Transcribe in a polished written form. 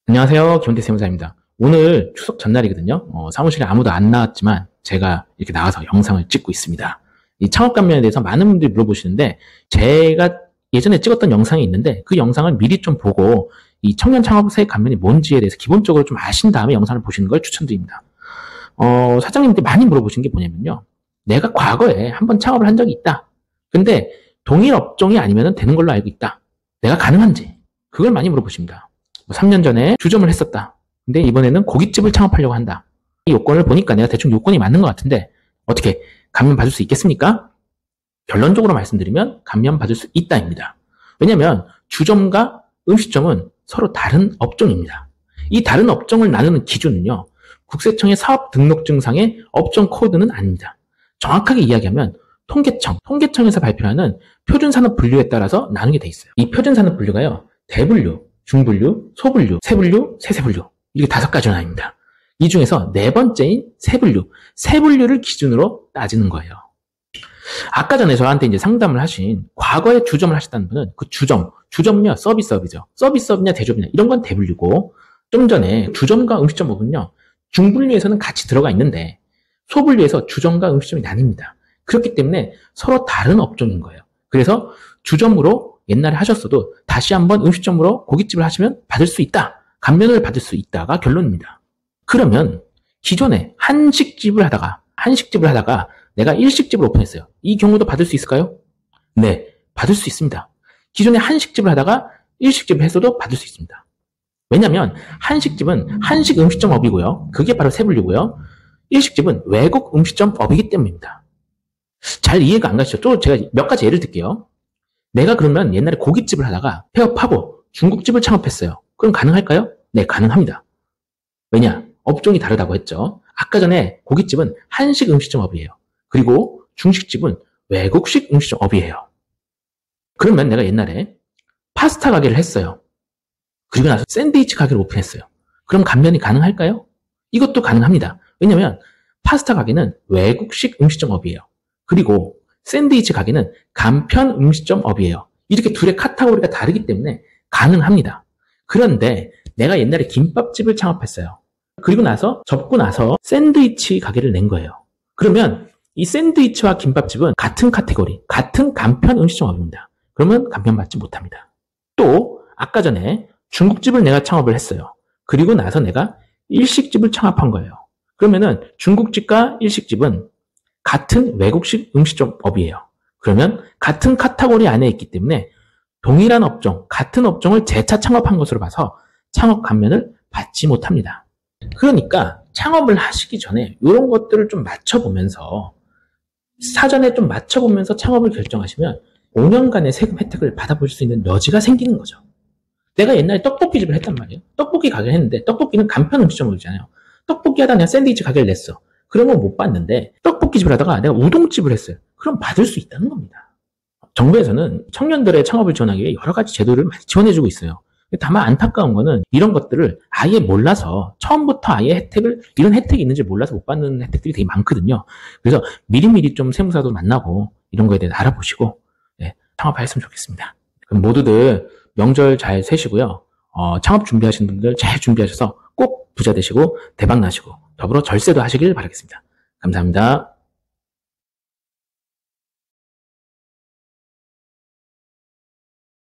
안녕하세요. 김원태 세무사입니다. 오늘 추석 전날이거든요. 사무실에 아무도 안 나왔지만 제가 이렇게 나와서 영상을 찍고 있습니다. 이 창업 감면에 대해서 많은 분들이 물어보시는데 제가 예전에 찍었던 영상이 있는데 그 영상을 미리 좀 보고 이 청년 창업의 감면이 뭔지에 대해서 기본적으로 좀 아신 다음에 영상을 보시는 걸 추천드립니다. 사장님한테 많이 물어보신 게 뭐냐면요. 내가 과거에 한번 창업을 한 적이 있다. 근데 동일 업종이 아니면 되는 걸로 알고 있다. 내가 가능한지. 그걸 많이 물어보십니다. 3년 전에 주점을 했었다. 근데 이번에는 고깃집을 창업하려고 한다. 이 요건을 보니까 내가 대충 요건이 맞는 것 같은데 어떻게 감면 받을 수 있겠습니까? 결론적으로 말씀드리면 감면 받을 수 있다입니다. 왜냐하면 주점과 음식점은 서로 다른 업종입니다. 이 다른 업종을 나누는 기준은요. 국세청의 사업등록증상의 업종 코드는 아닙니다. 정확하게 이야기하면 통계청에서 발표하는 표준산업분류에 따라서 나누게 돼 있어요. 이 표준산업분류가요. 대분류, 중분류, 소분류, 세분류, 세세분류 이렇게 5가지로 나뉩니다. 이 중에서 네 번째인 세분류를 기준으로 따지는 거예요. 아까 전에 저한테 이제 상담을 하신 과거에 주점을 하셨다는 분은 그 주점은요 서비스업이죠. 서비스업이냐 대접이냐 이런 건 대분류고 좀 전에 주점과 음식점 부분은요 중분류에서는 같이 들어가 있는데 소분류에서 주점과 음식점이 나뉩니다. 그렇기 때문에 서로 다른 업종인 거예요. 그래서 주점으로 옛날에 하셨어도 다시 한번 음식점으로 고깃집을 하시면 받을 수 있다. 감면을 받을 수 있다가 결론입니다. 그러면 기존에 한식집을 하다가 내가 일식집을 오픈했어요. 이 경우도 받을 수 있을까요? 네, 받을 수 있습니다. 기존에 한식집을 하다가 일식집을 했어도 받을 수 있습니다. 왜냐하면 한식집은 한식 음식점업이고요. 그게 바로 세분류고요. 일식집은 외국 음식점업이기 때문입니다. 잘 이해가 안 가시죠? 또 제가 몇 가지 예를 들게요. 내가 그러면 옛날에 고깃집을 하다가 폐업하고 중국집을 창업했어요. 그럼 가능할까요? 네, 가능합니다. 왜냐? 업종이 다르다고 했죠. 아까 전에 고깃집은 한식 음식점업이에요. 그리고 중식집은 외국식 음식점업이에요. 그러면 내가 옛날에 파스타 가게를 했어요. 그리고 나서 샌드위치 가게를 오픈했어요. 그럼 감면이 가능할까요? 이것도 가능합니다. 왜냐면 파스타 가게는 외국식 음식점업이에요. 그리고 샌드위치 가게는 간편 음식점업이에요. 이렇게 둘의 카테고리가 다르기 때문에 가능합니다. 그런데 내가 옛날에 김밥집을 창업했어요. 그리고 나서 접고 나서 샌드위치 가게를 낸 거예요. 그러면 이 샌드위치와 김밥집은 같은 카테고리, 같은 간편 음식점업입니다. 그러면 감면 받지 못합니다. 또 아까 전에 중국집을 내가 창업을 했어요. 그리고 나서 내가 일식집을 창업한 거예요. 그러면은 중국집과 일식집은 같은 외국식 음식점업이에요. 그러면 같은 카테고리 안에 있기 때문에 동일한 업종, 같은 업종을 재차 창업한 것으로 봐서 창업 감면을 받지 못합니다. 그러니까 창업을 하시기 전에 이런 것들을 좀 맞춰보면서 사전에 좀 맞춰보면서 창업을 결정하시면 5년간의 세금 혜택을 받아보실 수 있는 여지가 생기는 거죠. 내가 옛날에 떡볶이집을 했단 말이에요. 떡볶이 가게를 했는데 떡볶이는 간편 음식점이잖아요. 떡볶이 하다 내가 샌드위치 가게를 냈어. 그러면 못 받는데 떡볶이집을 하다가 내가 우동집을 했어요. 그럼 받을 수 있다는 겁니다. 정부에서는 청년들의 창업을 지원하기 위해 여러 가지 제도를 많이 지원해주고 있어요. 다만 안타까운 거는 이런 것들을 아예 몰라서 처음부터 아예 이런 혜택이 있는지 몰라서 못 받는 혜택들이 되게 많거든요. 그래서 미리미리 좀 세무사도 만나고 이런 거에 대해서 알아보시고 창업하셨으면 좋겠습니다. 그럼 모두들 명절 잘 세시고요. 창업 준비하시는 분들 잘 준비하셔서 꼭 부자 되시고 대박 나시고 더불어 절세도 하시길 바라겠습니다. 감사합니다.